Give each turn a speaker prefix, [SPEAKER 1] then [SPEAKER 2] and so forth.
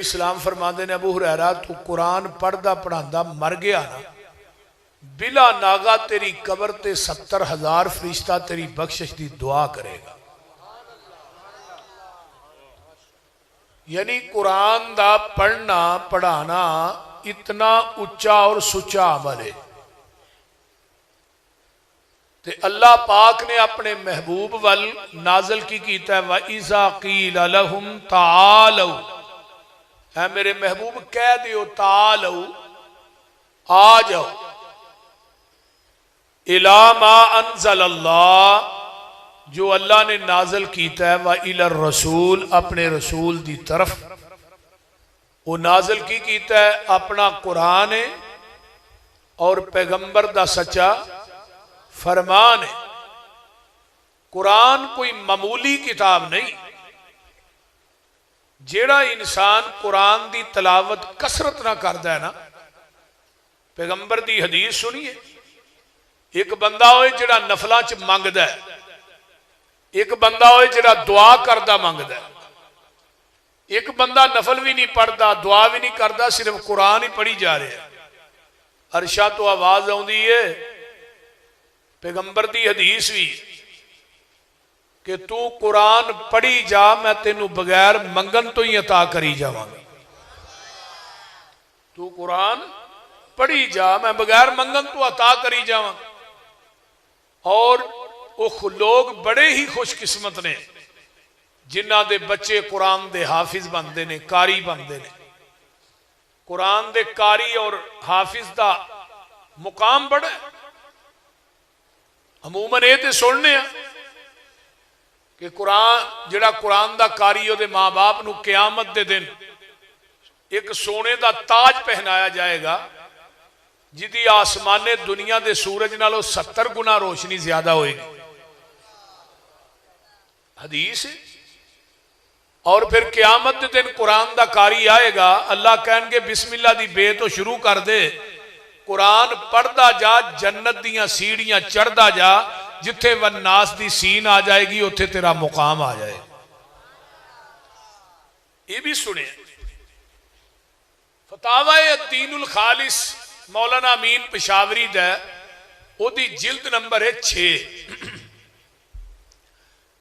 [SPEAKER 1] इस्लाम फरमाते ने अबू हुरैरा तू कुरान पढ़दा पढ़ांदा मर गया ना, बिला नागा तेरी कबर ते 70,000 फरिश्ता तेरी बख्शिश की दुआ करेगा। यानी कुरान दा पढ़ना पढ़ाना इतना उच्चा और सुच्चा अमल है। ते अल्लाह पाक ने अपने महबूब वल नाजल की कीता है, व इज़ा क़ील लहुम तालौ, है मेरे महबूब कह दियो तालौ आ जाओ, इला मा अनज़ल अल्लाह, जो अल्लाह ने नाजल कीता है, व इलर रसूल, अपने रसूल दी तरफ। वो नाजल की कीता है अपना कुरान है और पैगंबर दा सच्चा फरमान है। कुरान कोई मामूली किताब नहीं। जेड़ा इंसान कुरान दी तलावत कसरत ना करता है ना, पैगंबर दी हदीस सुनिए, एक बंदा होए जेड़ा नफलों च मंगदा है, एक बंदा होए जेड़ा दुआ करदा मंगदा है, एक बंदा नफल भी नहीं पढ़ता दुआ भी नहीं करता, सिर्फ कुरान ही पढ़ी जा रहा है। अरशा तो आवाज आउंदी है, पैगंबर दी हदीस भी कि तू कुरान पढ़ी जा, मैं तेनू बगैर मंगन तो ही अता करी जावांगा। तू कुरान पढ़ी जा, मैं बगैर मंगन तो अता करी जावांगा। और वो लोग बड़े ही खुशकिस्मत ने जिन्हां दे बच्चे कुरान दे हाफिज बनते हैं, कारी बनते हैं। कुरान दे कारी और हाफिज का मुकाम बड़ा है। अमूमन ये तो सुनने कि कुरान जिहड़ा कुरान दा कारी उहदे माँ बाप नूं क़यामत दे दिन एक सोने का ताज पहनाया जाएगा, जिहदी आसमाने दुनिया के सूरज नालों 70 गुना रोशनी ज्यादा होएगी। हदीस। और फिर क़यामत के दिन कुरान का कारी आएगा, अल्लाह कहेंगे बिस्मिल्लाह दी बे तो शुरू कर दे, कुरान पढ़ता जा, जन्नत दियां सीढ़ियां चढ़ता जा, जिथे वन्नास दी सीन आ जाएगी उत्थे तेरा मुकाम आ जाए। ये भी सुने फतावा दीनुल खालिस मौलाना अमीन पेशावरी दा, ओदी जिल्द नंबर है 6।